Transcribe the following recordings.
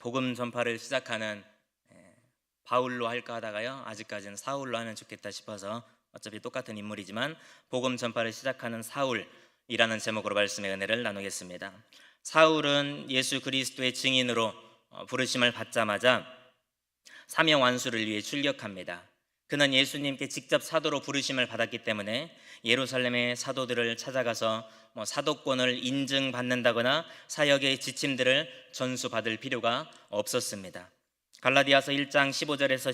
복음 전파를 시작하는 바울로 할까 하다가요, 아직까지는 사울로 하면 좋겠다 싶어서 어차피 똑같은 인물이지만 복음 전파를 시작하는 사울이라는 제목으로 말씀의 은혜를 나누겠습니다. 사울은 예수 그리스도의 증인으로 부르심을 받자마자 사명 완수를 위해 출격합니다. 그는 예수님께 직접 사도로 부르심을 받았기 때문에 예루살렘의 사도들을 찾아가서 사도권을 인증받는다거나 사역의 지침들을 전수받을 필요가 없었습니다. 갈라디아서 1장 15절에서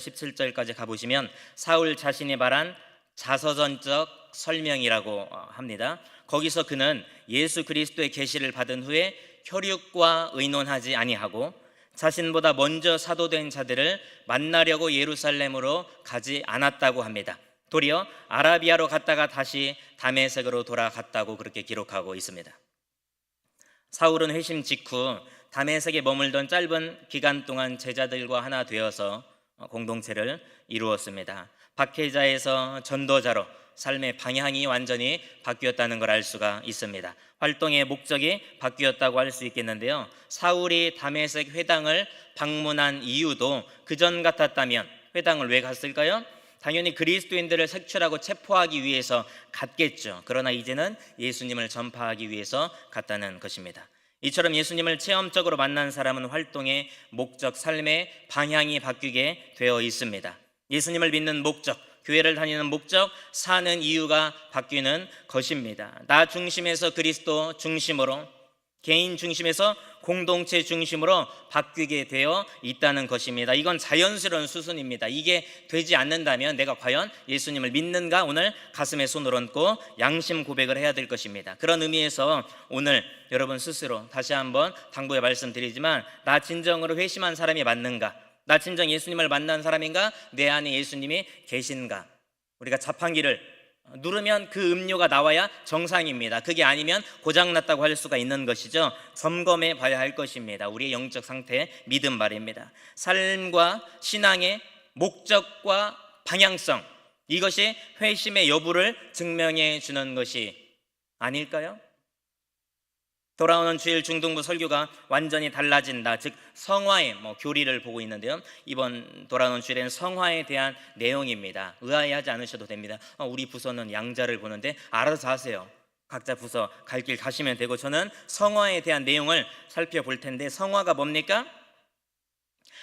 17절까지 가보시면 사울 자신이 말한 자서전적 설명이라고 합니다. 거기서 그는 예수 그리스도의 계시를 받은 후에 혈육과 의논하지 아니하고 자신보다 먼저 사도된 자들을 만나려고 예루살렘으로 가지 않았다고 합니다. 도리어 아라비아로 갔다가 다시 다메섹으로 돌아갔다고 그렇게 기록하고 있습니다. 사울은 회심 직후 다메섹에 머물던 짧은 기간 동안 제자들과 하나 되어서 공동체를 이루었습니다. 박해자에서 전도자로 삶의 방향이 완전히 바뀌었다는 걸 알 수가 있습니다. 활동의 목적이 바뀌었다고 할 수 있겠는데요, 사울이 다메섹 회당을 방문한 이유도 그전 같았다면 회당을 왜 갔을까요? 당연히 그리스도인들을 색출하고 체포하기 위해서 갔겠죠. 그러나 이제는 예수님을 전파하기 위해서 갔다는 것입니다. 이처럼 예수님을 체험적으로 만난 사람은 활동의 목적, 삶의 방향이 바뀌게 되어 있습니다. 예수님을 믿는 목적, 교회를 다니는 목적, 사는 이유가 바뀌는 것입니다. 나 중심에서 그리스도 중심으로, 개인 중심에서 공동체 중심으로 바뀌게 되어 있다는 것입니다. 이건 자연스러운 수순입니다. 이게 되지 않는다면 내가 과연 예수님을 믿는가? 오늘 가슴에 손을 얹고 양심 고백을 해야 될 것입니다. 그런 의미에서 오늘 여러분 스스로 다시 한번 당부의 말씀드리지만, 나 진정으로 회심한 사람이 맞는가? 나 진정 예수님을 만난 사람인가? 내 안에 예수님이 계신가? 우리가 자판기를 누르면 그 음료가 나와야 정상입니다. 그게 아니면 고장났다고 할 수가 있는 것이죠. 점검해 봐야 할 것입니다. 우리의 영적 상태, 믿음 말입니다. 삶과 신앙의 목적과 방향성, 이것이 회심의 여부를 증명해 주는 것이 아닐까요? 돌아오는 주일 중등부 설교가 완전히 달라진다, 즉 성화의 교리를 보고 있는데요, 이번 돌아오는 주일에는 성화에 대한 내용입니다. 의아해하지 않으셔도 됩니다. 우리 부서는 양자를 보는데 알아서 하세요. 각자 부서 갈 길 가시면 되고, 저는 성화에 대한 내용을 살펴볼 텐데, 성화가 뭡니까?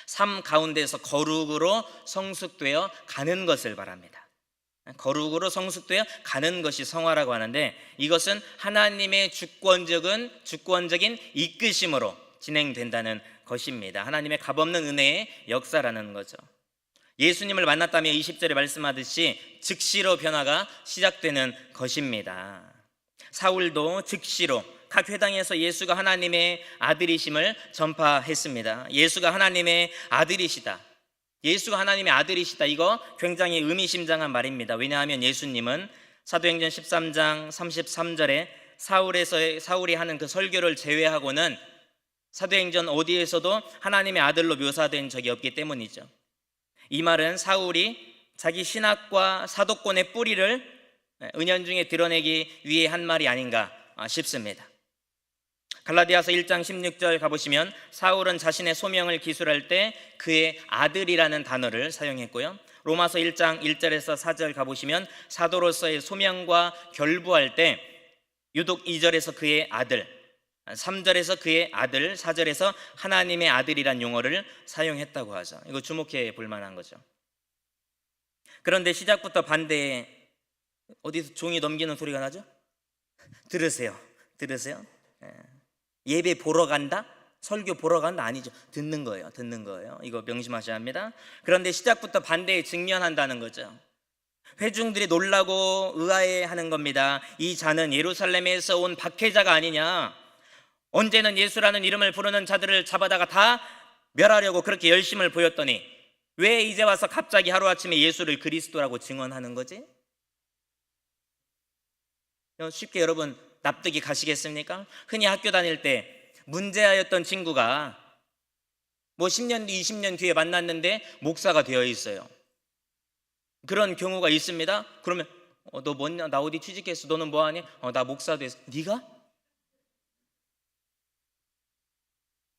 삶 가운데서 거룩으로 성숙되어 가는 것을 말합니다. 거룩으로 성숙되어 가는 것이 성화라고 하는데, 이것은 하나님의 주권적인 이끄심으로 진행된다는 것입니다. 하나님의 값없는 은혜의 역사라는 거죠. 예수님을 만났다면 20절에 말씀하듯이 즉시로 변화가 시작되는 것입니다. 사울도 즉시로 각 회당에서 예수가 하나님의 아들이심을 전파했습니다. 예수가 하나님의 아들이시다, 예수가 하나님의 아들이시다, 이거 굉장히 의미심장한 말입니다. 왜냐하면 예수님은 사도행전 13장 33절에 사울이 하는 그 설교를 제외하고는 사도행전 어디에서도 하나님의 아들로 묘사된 적이 없기 때문이죠. 이 말은 사울이 자기 신학과 사도권의 뿌리를 은연중에 드러내기 위해 한 말이 아닌가 싶습니다. 갈라디아서 1장 16절 가보시면 사울은 자신의 소명을 기술할 때 그의 아들이라는 단어를 사용했고요, 로마서 1장 1절에서 4절 가보시면 사도로서의 소명과 결부할 때 유독 2절에서 그의 아들, 3절에서 그의 아들, 4절에서 하나님의 아들이란 용어를 사용했다고 하죠. 이거 주목해 볼 만한 거죠. 그런데 시작부터 반대에 어디서 종이 넘기는 소리가 나죠? 들으세요. 예배 보러 간다? 설교 보러 간다? 아니죠. 듣는 거예요. 이거 명심하셔야 합니다. 그런데 시작부터 반대에 직면한다는 거죠. 회중들이 놀라고 의아해하는 겁니다. 이 자는 예루살렘에서 온 박해자가 아니냐? 언제는 예수라는 이름을 부르는 자들을 잡아다가 다 멸하려고 그렇게 열심을 보였더니 왜 이제 와서 갑자기 하루아침에 예수를 그리스도라고 증언하는 거지? 쉽게 여러분 납득이 가시겠습니까? 흔히 학교 다닐 때 문제아였던 친구가 10년 뒤 20년 뒤에 만났는데 목사가 되어 있어요. 그런 경우가 있습니다. 그러면 너 뭐냐? 나 어디 취직했어? 너는 뭐하니? 나 목사 됐어. 네가?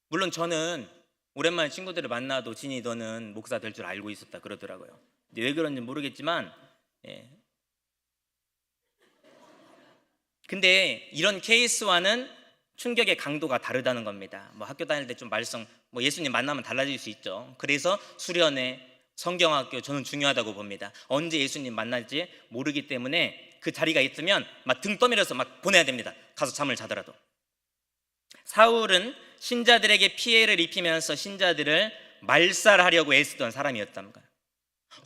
물론 저는 오랜만에 친구들을 만나도 진이 너는 목사 될 줄 알고 있었다 그러더라고요. 근데 왜 그런지 모르겠지만, 예. 근데 이런 케이스와는 충격의 강도가 다르다는 겁니다. 뭐 학교 다닐 때 좀 말썽, 뭐 예수님 만나면 달라질 수 있죠. 그래서 수련회, 성경학교 저는 중요하다고 봅니다. 언제 예수님 만날지 모르기 때문에 그 자리가 있으면 막 등 떠밀어서 막 보내야 됩니다. 가서 잠을 자더라도. 사울은 신자들에게 피해를 입히면서 신자들을 말살하려고 애쓰던 사람이었던 거예요.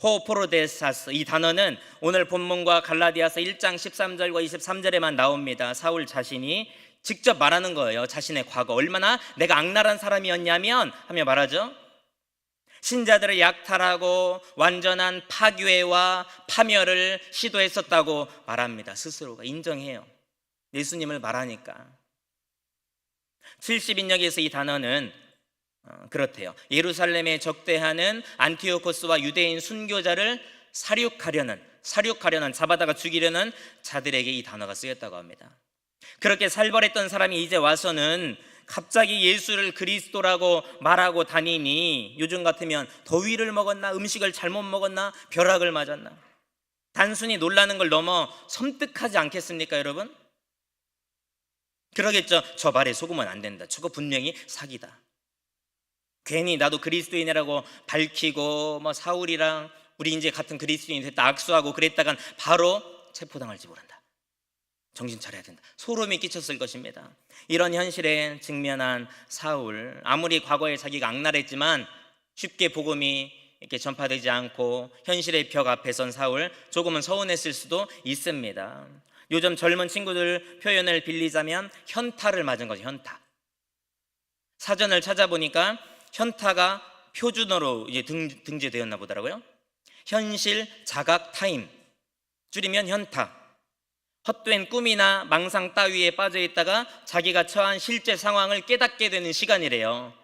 호포로데사스, 이 단어는 오늘 본문과 갈라디아서 1장 13절과 23절에만 나옵니다. 사울 자신이 직접 말하는 거예요. 자신의 과거, 얼마나 내가 악랄한 사람이었냐면 하며 말하죠. 신자들을 약탈하고 완전한 파괴와 파멸을 시도했었다고 말합니다. 스스로가 인정해요. 예수님을 말하니까. 70인역에서 이 단어는 그렇대요. 예루살렘에 적대하는 안티오코스와 유대인 순교자를 사륙하려는 잡아다가 죽이려는 자들에게 이 단어가 쓰였다고 합니다. 그렇게 살벌했던 사람이 이제 와서는 갑자기 예수를 그리스도라고 말하고 다니니 요즘 같으면 더위를 먹었나, 음식을 잘못 먹었나, 벼락을 맞았나, 단순히 놀라는 걸 넘어 섬뜩하지 않겠습니까 여러분? 그러겠죠. 저 말에 속으면 안 된다, 저거 분명히 사기다. 괜히 나도 그리스도인이라고 밝히고 뭐 사울이랑 우리 이제 같은 그리스도인이 됐다 악수하고 그랬다간 바로 체포당할지 모른다. 정신 차려야 된다. 소름이 끼쳤을 것입니다. 이런 현실에 직면한 사울, 아무리 과거에 자기가 악랄했지만 쉽게 복음이 이렇게 전파되지 않고 현실의 벽 앞에 선 사울, 조금은 서운했을 수도 있습니다. 요즘 젊은 친구들 표현을 빌리자면 현타를 맞은 거죠. 현타. 사전을 찾아보니까 현타가 표준어로 이제 등재되었나 보더라고요. 현실 자각 타임, 줄이면 현타. 헛된 꿈이나 망상 따위에 빠져 있다가 자기가 처한 실제 상황을 깨닫게 되는 시간이래요.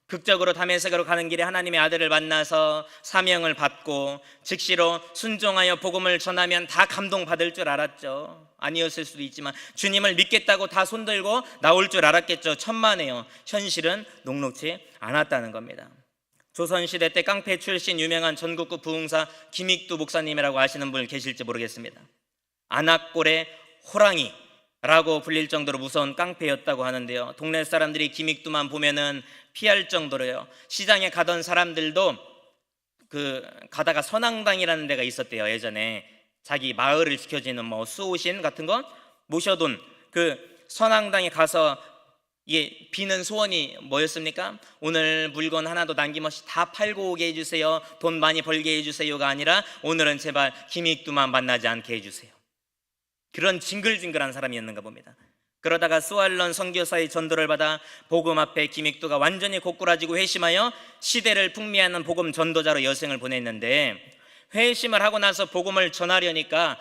극적으로 다메섹으로 가는 길에 하나님의 아들을 만나서 사명을 받고 즉시로 순종하여 복음을 전하면 다 감동받을 줄 알았죠. 아니었을 수도 있지만 주님을 믿겠다고 다 손들고 나올 줄 알았겠죠. 천만에요. 현실은 녹록지 않았다는 겁니다. 조선시대 때 깡패 출신 유명한 전국구 부흥사 김익두 목사님이라고 아시는 분 계실지 모르겠습니다. 안악골의 호랑이라고 불릴 정도로 무서운 깡패였다고 하는데요. 동네 사람들이 김익두만 보면은 피할 정도로요. 시장에 가던 사람들도 가다가 선앙당이라는 데가 있었대요. 예전에 자기 마을을 지켜지는 뭐 수호신 같은 거 모셔둔 그 선앙당에 가서 비는 소원이 뭐였습니까? 오늘 물건 하나도 남김없이 다 팔고 오게 해주세요. 돈 많이 벌게 해주세요가 아니라 오늘은 제발 김익두만 만나지 않게 해주세요. 그런 징글징글한 사람이었는가 봅니다. 그러다가 스왈런 선교사의 전도를 받아 복음 앞에 김익두가 완전히 고꾸라지고 회심하여 시대를 풍미하는 복음 전도자로 여생을 보냈는데, 회심을 하고 나서 복음을 전하려니까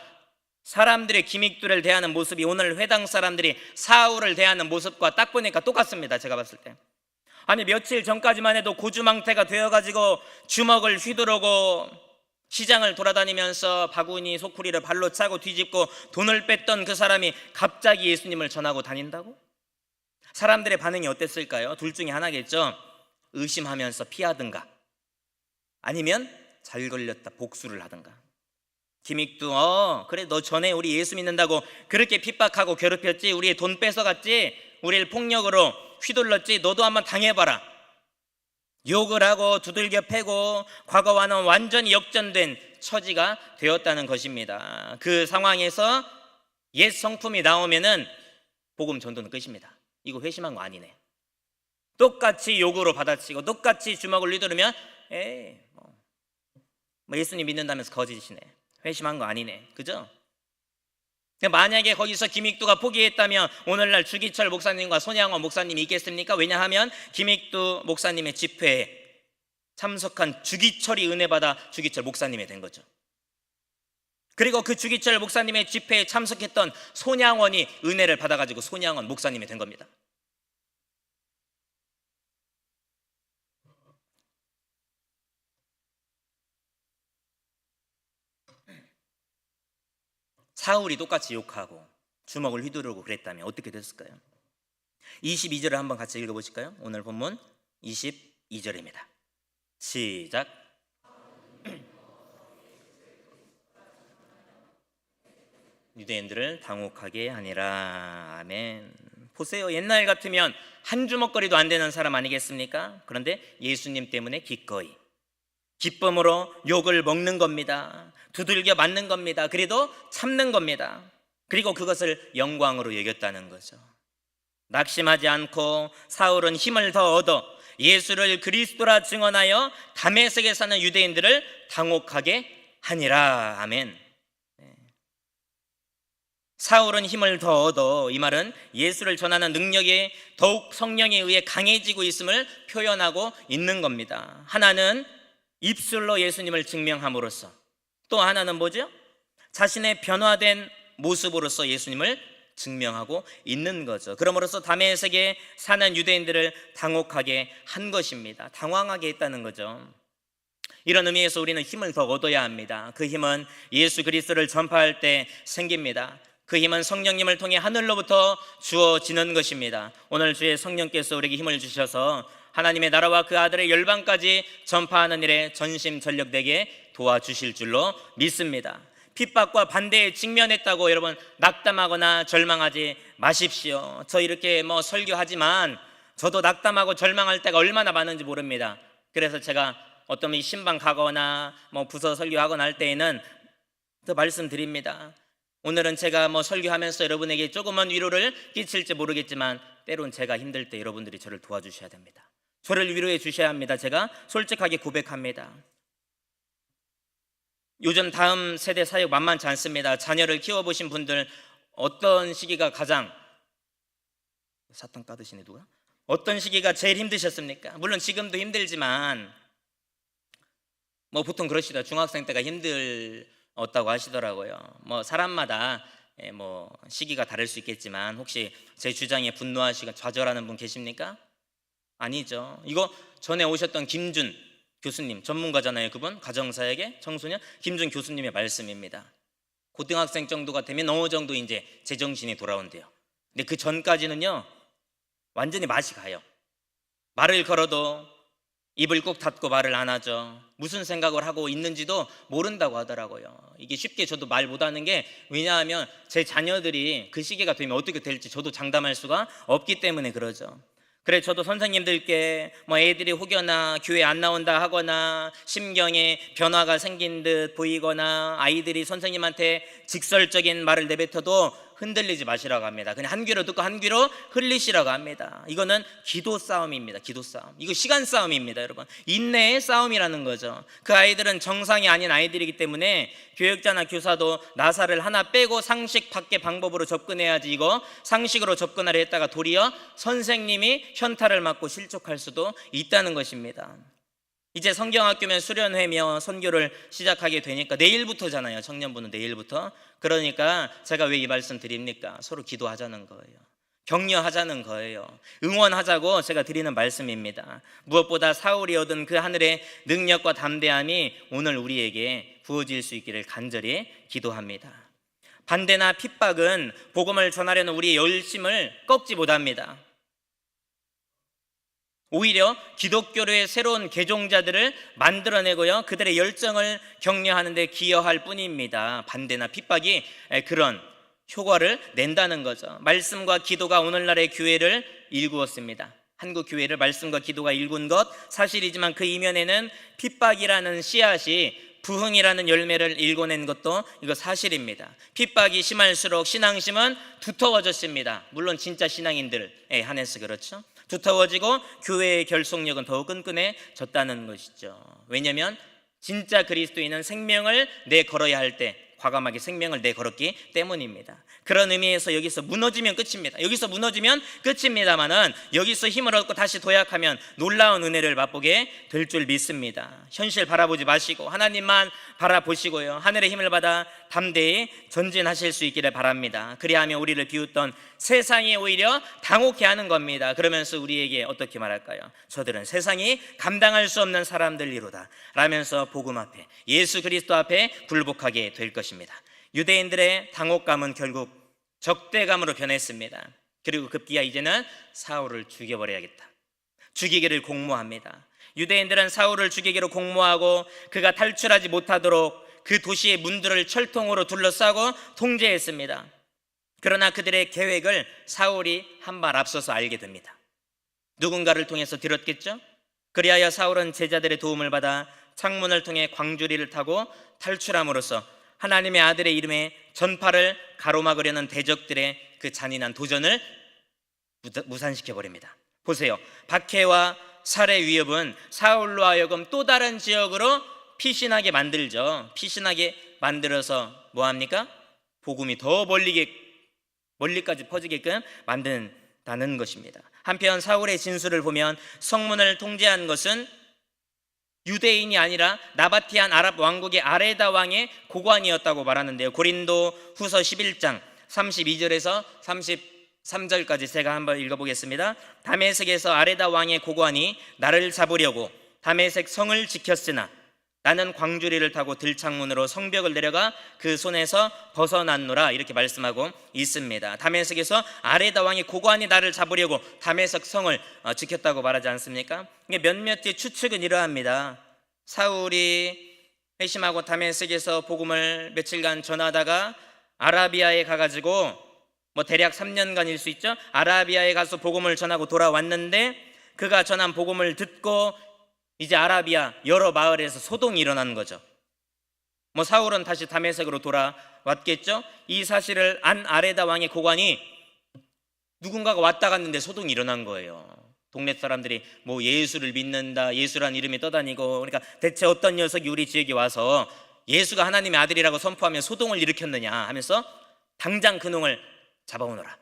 사람들이 김익두를 대하는 모습이 오늘 회당 사람들이 사울을 대하는 모습과 딱 보니까 똑같습니다. 제가 봤을 때. 아니 며칠 전까지만 해도 고주망태가 되어가지고 주먹을 휘두르고 시장을 돌아다니면서 바구니 소쿠리를 발로 차고 뒤집고 돈을 뺐던 그 사람이 갑자기 예수님을 전하고 다닌다고? 사람들의 반응이 어땠을까요? 둘 중에 하나겠죠. 의심하면서 피하든가 아니면 잘 걸렸다 복수를 하든가. 김익두 그래 너 전에 우리 예수 믿는다고 그렇게 핍박하고 괴롭혔지, 우리의 돈 뺏어갔지, 우리를 폭력으로 휘둘렀지, 너도 한번 당해봐라. 욕을 하고 두들겨 패고 과거와는 완전히 역전된 처지가 되었다는 것입니다. 그 상황에서 옛 성품이 나오면은 복음 전도는 끝입니다. 이거 회심한 거 아니네. 똑같이 욕으로 받아치고 똑같이 주먹을 휘두르면 뭐 예수님 믿는다면서 거짓이네. 회심한 거 아니네. 그죠? 만약에 거기서 김익두가 포기했다면 오늘날 주기철 목사님과 손양원 목사님이 있겠습니까? 왜냐하면 김익두 목사님의 집회에 참석한 주기철이 은혜받아 주기철 목사님이 된 거죠. 그리고 그 주기철 목사님의 집회에 참석했던 손양원이 은혜를 받아가지고 손양원 목사님이 된 겁니다. 사울이 똑같이 욕하고 주먹을 휘두르고 그랬다면 어떻게 됐을까요? 22절을 한번 같이 읽어보실까요? 오늘 본문 22절입니다. 시작. 유대인들을 당혹하게 하니라. 아멘. 보세요. 옛날 같으면 한 주먹거리도 안 되는 사람 아니겠습니까? 그런데 예수님 때문에 기꺼이 기쁨으로 욕을 먹는 겁니다. 두들겨 맞는 겁니다. 그래도 참는 겁니다. 그리고 그것을 영광으로 여겼다는 거죠. 낙심하지 않고 사울은 힘을 더 얻어 예수를 그리스도라 증언하여 다메섹에 사는 유대인들을 당혹하게 하니라. 아멘. 사울은 힘을 더 얻어, 이 말은 예수를 전하는 능력이 더욱 성령에 의해 강해지고 있음을 표현하고 있는 겁니다. 하나는 입술로 예수님을 증명함으로써, 또 하나는 뭐죠? 자신의 변화된 모습으로서 예수님을 증명하고 있는 거죠. 그러므로써 다메섹에 사는 유대인들을 당혹하게 한 것입니다. 당황하게 했다는 거죠. 이런 의미에서 우리는 힘을 더 얻어야 합니다. 그 힘은 예수 그리스도를 전파할 때 생깁니다. 그 힘은 성령님을 통해 하늘로부터 주어지는 것입니다. 오늘 주의 성령께서 우리에게 힘을 주셔서 하나님의 나라와 그 아들의 열방까지 전파하는 일에 전심전력되게 도와주실 줄로 믿습니다. 핍박과 반대에 직면했다고 여러분 낙담하거나 절망하지 마십시오. 저 이렇게 설교하지만 저도 낙담하고 절망할 때가 얼마나 많은지 모릅니다. 그래서 제가 어떤 신방 가거나 부서 설교하거나 할 때에는 또 말씀드립니다. 오늘은 제가 설교하면서 여러분에게 조금만 위로를 끼칠지 모르겠지만 때론 제가 힘들 때 여러분들이 저를 도와주셔야 됩니다. 저를 위로해 주셔야 합니다. 제가 솔직하게 고백합니다. 요즘 다음 세대 사역 만만치 않습니다. 자녀를 키워보신 분들 어떤 시기가 가장 사탕 까드시네 누가? 어떤 시기가 제일 힘드셨습니까? 물론 지금도 힘들지만 보통 그러시다. 중학생 때가 힘들었다고 하시더라고요. 사람마다 시기가 다를 수 있겠지만 혹시 제 주장에 분노하시고 좌절하는 분 계십니까? 아니죠. 이거 전에 오셨던 김준 교수님, 전문가잖아요. 그분 가정사역의 청소년 김준 교수님의 말씀입니다. 고등학생 정도가 되면 어느 정도 이제 제정신이 돌아온대요. 근데 그 전까지는요 완전히 맛이 가요. 말을 걸어도 입을 꾹 닫고 말을 안 하죠. 무슨 생각을 하고 있는지도 모른다고 하더라고요. 이게 쉽게 저도 말 못하는 게 왜냐하면 제 자녀들이 그 시기가 되면 어떻게 될지 저도 장담할 수가 없기 때문에 그러죠. 그래 저도 선생님들께 애들이 혹여나 교회 안 나온다 하거나 심경에 변화가 생긴 듯 보이거나 아이들이 선생님한테 직설적인 말을 내뱉어도 흔들리지 마시라고 합니다. 그냥 한 귀로 듣고 한 귀로 흘리시라고 합니다. 이거는 기도 싸움입니다. 기도 싸움. 이거 시간 싸움입니다, 여러분. 인내의 싸움이라는 거죠. 그 아이들은 정상이 아닌 아이들이기 때문에 교육자나 교사도 나사를 하나 빼고 상식 밖의 방법으로 접근해야지 이거 상식으로 접근하려 했다가 도리어 선생님이 현타를 맞고 실족할 수도 있다는 것입니다. 이제 성경학교면 수련회며 선교를 시작하게 되니까 내일부터잖아요. 청년부는 내일부터. 그러니까 제가 왜 이 말씀 드립니까? 서로 기도하자는 거예요. 격려하자는 거예요. 응원하자고 제가 드리는 말씀입니다. 무엇보다 사울이 얻은 그 하늘의 능력과 담대함이 오늘 우리에게 부어질 수 있기를 간절히 기도합니다. 반대나 핍박은 복음을 전하려는 우리의 열심을 꺾지 못합니다. 오히려 기독교의 새로운 개종자들을 만들어내고요 그들의 열정을 격려하는 데 기여할 뿐입니다. 반대나 핍박이 그런 효과를 낸다는 거죠. 말씀과 기도가 오늘날의 교회를 일구었습니다. 한국 교회를 말씀과 기도가 일군 것 사실이지만 그 이면에는 핍박이라는 씨앗이 부흥이라는 열매를 일궈낸 것도 이거 사실입니다. 핍박이 심할수록 신앙심은 두터워졌습니다. 물론 진짜 신앙인들에 한해서 그렇죠. 두터워지고 교회의 결속력은 더욱 끈끈해졌다는 것이죠. 왜냐하면 진짜 그리스도인은 생명을 내걸어야 할 때 과감하게 생명을 내걸었기 때문입니다. 그런 의미에서 여기서 무너지면 끝입니다. 여기서 무너지면 끝입니다만은 여기서 힘을 얻고 다시 도약하면 놀라운 은혜를 맛보게 될 줄 믿습니다. 현실 바라보지 마시고 하나님만 바라보시고요 하늘의 힘을 받아 담대히 전진하실 수 있기를 바랍니다. 그리하면 우리를 비웃던 세상이 오히려 당혹해 하는 겁니다. 그러면서 우리에게 어떻게 말할까요? 저들은 세상이 감당할 수 없는 사람들이로다 라면서 복음 앞에 예수 그리스도 앞에 굴복하게 될 것입니다. 유대인들의 당혹감은 결국 적대감으로 변했습니다. 그리고 급기야 이제는 사울을 죽여버려야겠다. 죽이기를 공모합니다. 유대인들은 사울을 죽이기로 공모하고 그가 탈출하지 못하도록 그 도시의 문들을 철통으로 둘러싸고 통제했습니다. 그러나 그들의 계획을 사울이 한 발 앞서서 알게 됩니다. 누군가를 통해서 들었겠죠? 그리하여 사울은 제자들의 도움을 받아 창문을 통해 광주리를 타고 탈출함으로써 하나님의 아들의 이름에 전파를 가로막으려는 대적들의 그 잔인한 도전을 무산시켜버립니다. 보세요. 박해와 살해 위협은 사울로 하여금 또 다른 지역으로 피신하게 만들죠. 피신하게 만들어서 뭐합니까? 복음이 더 멀리까지 퍼지게끔 만든다는 것입니다. 한편 사울의 진술을 보면 성문을 통제한 것은 유대인이 아니라 나바티안 아랍 왕국의 아레다 왕의 고관이었다고 말하는데요. 고린도 후서 11장 32절에서 33절까지 제가 한번 읽어보겠습니다. 다메섹에서 아레다 왕의 고관이 나를 잡으려고 다메섹 성을 지켰으나 나는 광주리를 타고 들창문으로 성벽을 내려가 그 손에서 벗어났노라, 이렇게 말씀하고 있습니다. 다메섹에서 아레다 왕의 고관이 나를 잡으려고 다메섹 성을 지켰다고 말하지 않습니까? 몇몇의 추측은 이러합니다. 사울이 회심하고 다메섹에서 복음을 며칠간 전하다가 아라비아에 가가지고 대략 3년간일 수 있죠. 아라비아에 가서 복음을 전하고 돌아왔는데 그가 전한 복음을 듣고 이제 아라비아 여러 마을에서 소동이 일어난 거죠. 사울은 다시 다메섹으로 돌아왔겠죠. 이 사실을 안 아레다 왕의 고관이 누군가가 왔다 갔는데 소동이 일어난 거예요. 동네 사람들이 예수를 믿는다, 예수란 이름이 떠다니고, 그러니까 대체 어떤 녀석이 우리 지역에 와서 예수가 하나님의 아들이라고 선포하며 소동을 일으켰느냐 하면서 당장 그놈을 잡아오너라,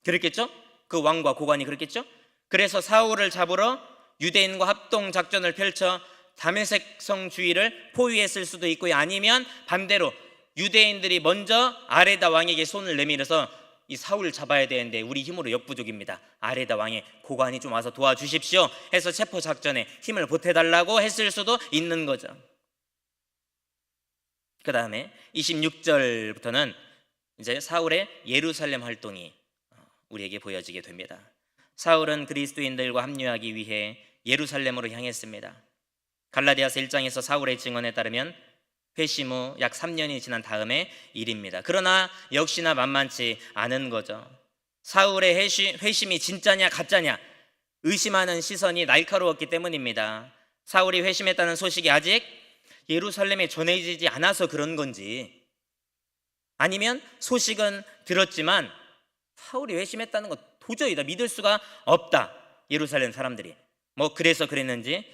그랬겠죠. 그 왕과 고관이 그랬겠죠. 그래서 사울을 잡으러 유대인과 합동 작전을 펼쳐 다메섹 성 주위를 포위했을 수도 있고요, 아니면 반대로 유대인들이 먼저 아레다 왕에게 손을 내밀어서 이 사울을 잡아야 되는데 우리 힘으로 역부족입니다, 아레다 왕의 고관이 좀 와서 도와주십시오 해서 체포 작전에 힘을 보태달라고 했을 수도 있는 거죠. 그 다음에 26절부터는 이제 사울의 예루살렘 활동이 우리에게 보여지게 됩니다. 사울은 그리스도인들과 합류하기 위해 예루살렘으로 향했습니다. 갈라디아서 1장에서 사울의 증언에 따르면 회심 후 약 3년이 지난 다음의 일입니다. 그러나 역시나 만만치 않은 거죠. 사울의 회심이 진짜냐 가짜냐 의심하는 시선이 날카로웠기 때문입니다. 사울이 회심했다는 소식이 아직 예루살렘에 전해지지 않아서 그런 건지, 아니면 소식은 들었지만 사울이 회심했다는 거 도저히 다 믿을 수가 없다, 예루살렘 사람들이 그래서 그랬는지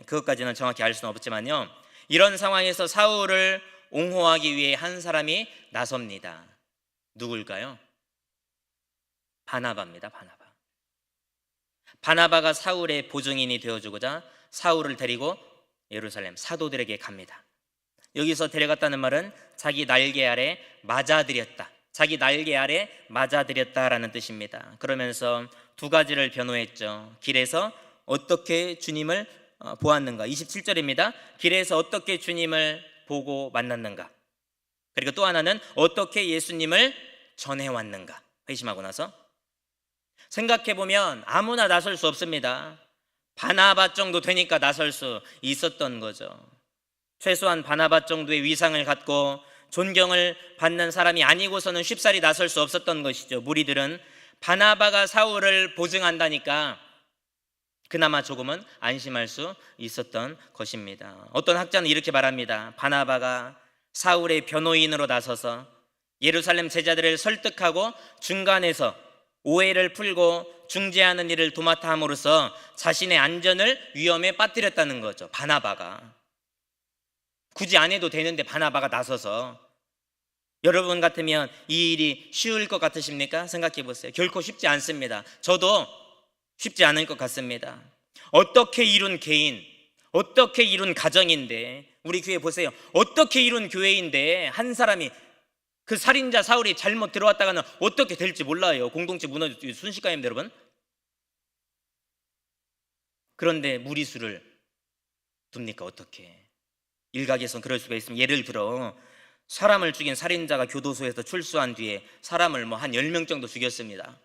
그것까지는 정확히 알 수는 없지만요, 이런 상황에서 사울을 옹호하기 위해 한 사람이 나섭니다. 누굴까요? 바나바입니다. 바나바가 사울의 보증인이 되어주고자 사울을 데리고 예루살렘 사도들에게 갑니다. 여기서 데려갔다는 말은 자기 날개 아래 맞아들였다, 자기 날개 아래 맞아들였다라는 뜻입니다. 그러면서 두 가지를 변호했죠. 길에서 어떻게 주님을 보았는가, 27절입니다. 길에서 어떻게 주님을 보고 만났는가, 그리고 또 하나는 어떻게 예수님을 전해왔는가. 회심하고 나서 생각해보면 아무나 나설 수 없습니다. 바나바 정도 되니까 나설 수 있었던 거죠. 최소한 바나바 정도의 위상을 갖고 존경을 받는 사람이 아니고서는 쉽사리 나설 수 없었던 것이죠. 무리들은 바나바가 사울을 보증한다니까 그나마 조금은 안심할 수 있었던 것입니다. 어떤 학자는 이렇게 말합니다. 바나바가 사울의 변호인으로 나서서 예루살렘 제자들을 설득하고 중간에서 오해를 풀고 중재하는 일을 도맡아 함으로써 자신의 안전을 위험에 빠뜨렸다는 거죠. 바나바가 굳이 안 해도 되는데 바나바가 나서서. 여러분 같으면 이 일이 쉬울 것 같으십니까? 생각해 보세요. 결코 쉽지 않습니다. 저도 쉽지 않을 것 같습니다. 어떻게 이룬 개인, 어떻게 이룬 가정인데, 우리 교회 보세요. 어떻게 이룬 교회인데 한 사람이, 그 살인자 사울이 잘못 들어왔다가는 어떻게 될지 몰라요. 공동체 무너질 순식간입니다, 여러분. 그런데 무리수를 둡니까? 어떻게? 일각에선 그럴 수가 있습니다. 예를 들어 사람을 죽인 살인자가 교도소에서 출소한 뒤에 사람을 한 10명 정도 죽였습니다.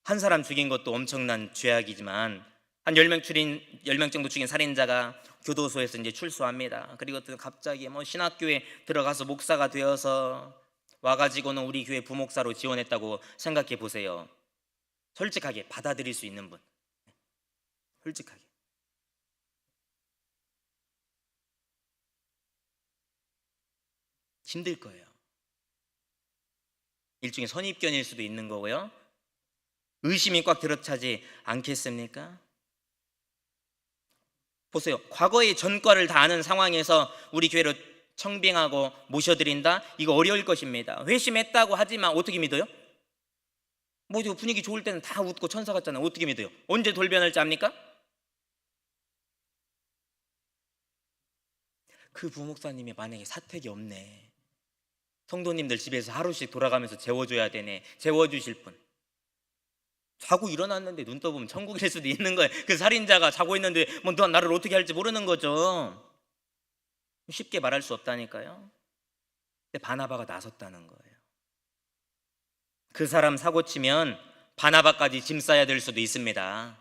한 사람 죽인 것도 엄청난 죄악이지만 한 10명 정도 죽인 살인자가 교도소에서 이제 출소합니다. 그리고 또 갑자기 신학교에 들어가서 목사가 되어서 와가지고는 우리 교회 부목사로 지원했다고 생각해 보세요. 솔직하게 받아들일 수 있는 분, 솔직하게. 힘들 거예요. 일종의 선입견일 수도 있는 거고요. 의심이 꽉 들어차지 않겠습니까? 보세요. 과거의 전과를 다 아는 상황에서 우리 교회로 청빙하고 모셔드린다? 이거 어려울 것입니다. 회심했다고 하지만 어떻게 믿어요? 분위기 좋을 때는 다 웃고 천사 같잖아요. 어떻게 믿어요? 언제 돌변할지 압니까? 그 부목사님이 만약에 사택이 없네, 성도님들 집에서 하루씩 돌아가면서 재워줘야 되네, 재워주실 분, 자고 일어났는데 눈 떠보면 천국일 수도 있는 거예요. 그 살인자가 자고 있는데 너 나를 어떻게 할지 모르는 거죠. 쉽게 말할 수 없다니까요. 근데 바나바가 나섰다는 거예요. 그 사람 사고 치면 바나바까지 짐 싸야 될 수도 있습니다.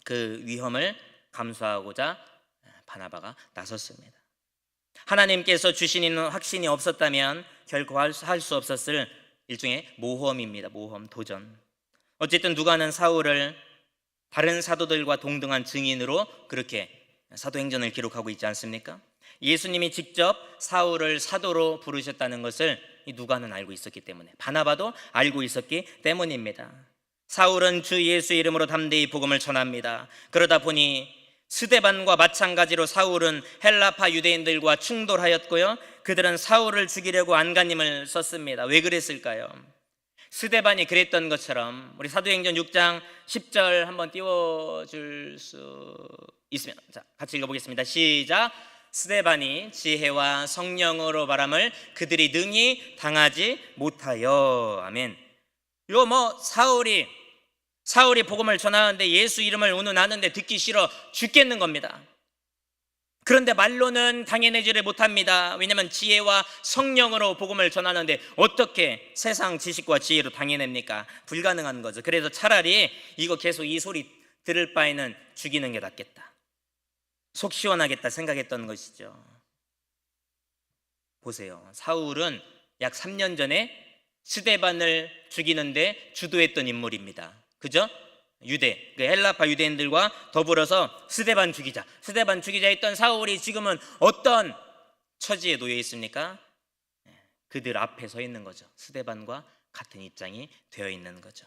그 위험을 감수하고자 바나바가 나섰습니다. 하나님께서 주시는 확신이 없었다면 결코 할 수 없었을 일종의 모험입니다. 모험, 도전. 어쨌든 누가는 사울을 다른 사도들과 동등한 증인으로 그렇게 사도행전을 기록하고 있지 않습니까? 예수님이 직접 사울을 사도로 부르셨다는 것을 이 누가는 알고 있었기 때문에, 바나바도 알고 있었기 때문입니다. 사울은 주 예수 이름으로 담대히 복음을 전합니다. 그러다 보니 스데반과 마찬가지로 사울은 헬라파 유대인들과 충돌하였고요, 그들은 사울을 죽이려고 안간힘을 썼습니다. 왜 그랬을까요? 스데반이 그랬던 것처럼 우리 사도행전 6장 10절 한번 띄워줄 수 있으면, 자, 같이 읽어보겠습니다. 시작. 스데반이 지혜와 성령으로 말함을 그들이 능히 당하지 못하여. 아멘. 사울이 복음을 전하는데 예수 이름을 운운하는데 듣기 싫어 죽겠는 겁니다. 그런데 말로는 당해내지를 못합니다. 왜냐하면 지혜와 성령으로 복음을 전하는데 어떻게 세상 지식과 지혜로 당해냅니까? 불가능한 거죠. 그래서 차라리 이거 계속 이 소리 들을 바에는 죽이는 게 낫겠다, 속 시원하겠다 생각했던 것이죠. 보세요. 사울은 약 3년 전에 스데반을 죽이는데 주도했던 인물입니다. 그죠? 유대, 헬라파 유대인들과 더불어서 스데반 죽이자 했던 사울이 지금은 어떤 처지에 놓여 있습니까? 그들 앞에 서 있는 거죠. 스데반과 같은 입장이 되어 있는 거죠.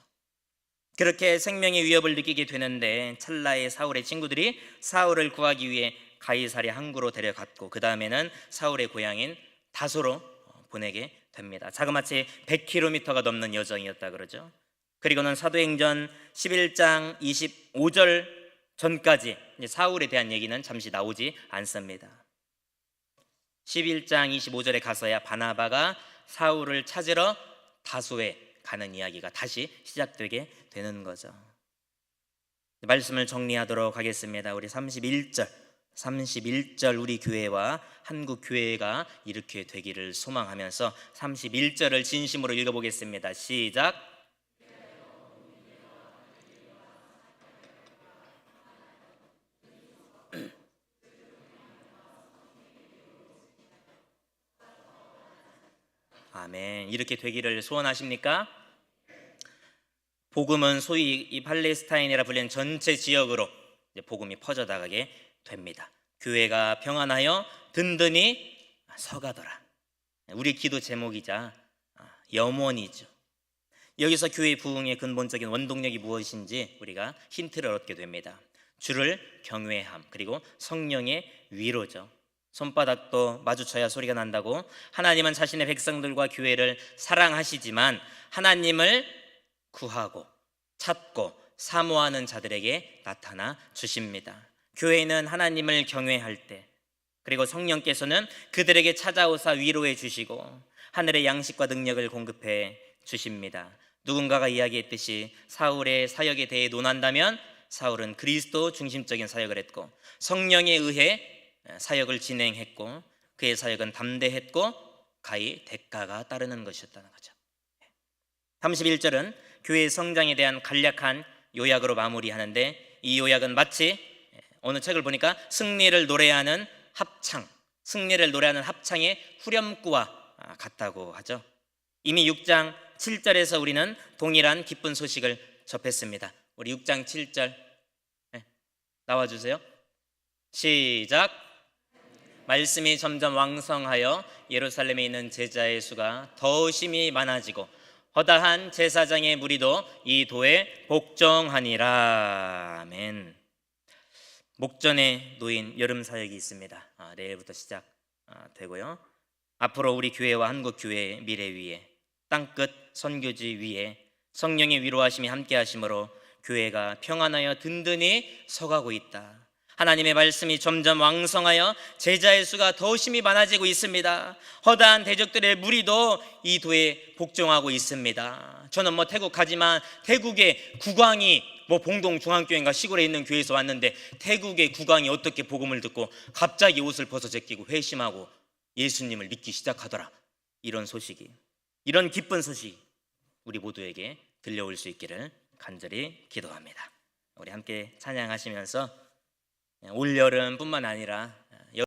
그렇게 생명의 위협을 느끼게 되는데 찰나에 사울의 친구들이 사울을 구하기 위해 가이사랴 항구로 데려갔고, 그 다음에는 사울의 고향인 다소로 보내게 됩니다. 자그마치 100km가 넘는 여정이었다 그러죠. 그리고는 사도행전 11장 25절 전까지 사울에 대한 얘기는 잠시 나오지 않습니다. 11장 25절에 가서야 바나바가 사울을 찾으러 다소에 가는 이야기가 다시 시작되게 되는 거죠. 말씀을 정리하도록 하겠습니다. 우리 31절 우리 교회와 한국 교회가 이렇게 되기를 소망하면서 31절을 진심으로 읽어보겠습니다. 시작. 아멘. 이렇게 되기를 소원하십니까? 복음은 소위 이 팔레스타인이라 불리는 전체 지역으로 복음이 퍼져나가게 됩니다. 교회가 평안하여 든든히 서가더라. 우리 기도 제목이자 염원이죠. 여기서 교회 부흥의 근본적인 원동력이 무엇인지 우리가 힌트를 얻게 됩니다. 주를 경외함, 그리고 성령의 위로죠. 손바닥도 마주쳐야 소리가 난다고 하나님은 자신의 백성들과 교회를 사랑하시지만 하나님을 구하고 찾고 사모하는 자들에게 나타나 주십니다. 교회는 하나님을 경외할 때, 그리고 성령께서는 그들에게 찾아오사 위로해 주시고 하늘의 양식과 능력을 공급해 주십니다. 누군가가 이야기했듯이 사울의 사역에 대해 논한다면 사울은 그리스도 중심적인 사역을 했고 성령에 의해 사역을 진행했고 그의 사역은 담대했고 가히 대가가 따르는 것이었다는 거죠. 31절은 교회 성장에 대한 간략한 요약으로 마무리하는데, 이 요약은 마치 어느 책을 보니까 승리를 노래하는 합창의 후렴구와 같다고 하죠. 이미 6장 7절에서 우리는 동일한 기쁜 소식을 접했습니다. 우리 6장 7절 나와주세요. 시작. 말씀이 점점 왕성하여 예루살렘에 있는 제자의 수가 더 심히 많아지고 허다한 제사장의 무리도 이 도에 복종하니라. 아멘. 목전에 놓인 여름 사역이 있습니다. 내일부터 시작되고요. 앞으로 우리 교회와 한국교회의 미래 위에, 땅끝 선교지 위에 성령의 위로하심이 함께 하심으로 교회가 평안하여 든든히 서가고 있다. 하나님의 말씀이 점점 왕성하여 제자의 수가 더 심히 많아지고 있습니다. 허다한 대적들의 무리도 이 도에 복종하고 있습니다. 저는 태국 가지만 태국의 국왕이 봉동중앙교회인가 시골에 있는 교회에서 왔는데 태국의 국왕이 어떻게 복음을 듣고 갑자기 옷을 벗어 제끼고 회심하고 예수님을 믿기 시작하더라. 이런 소식이, 이런 기쁜 소식 우리 모두에게 들려올 수 있기를 간절히 기도합니다. 우리 함께 찬양하시면서 올여름뿐만 아니라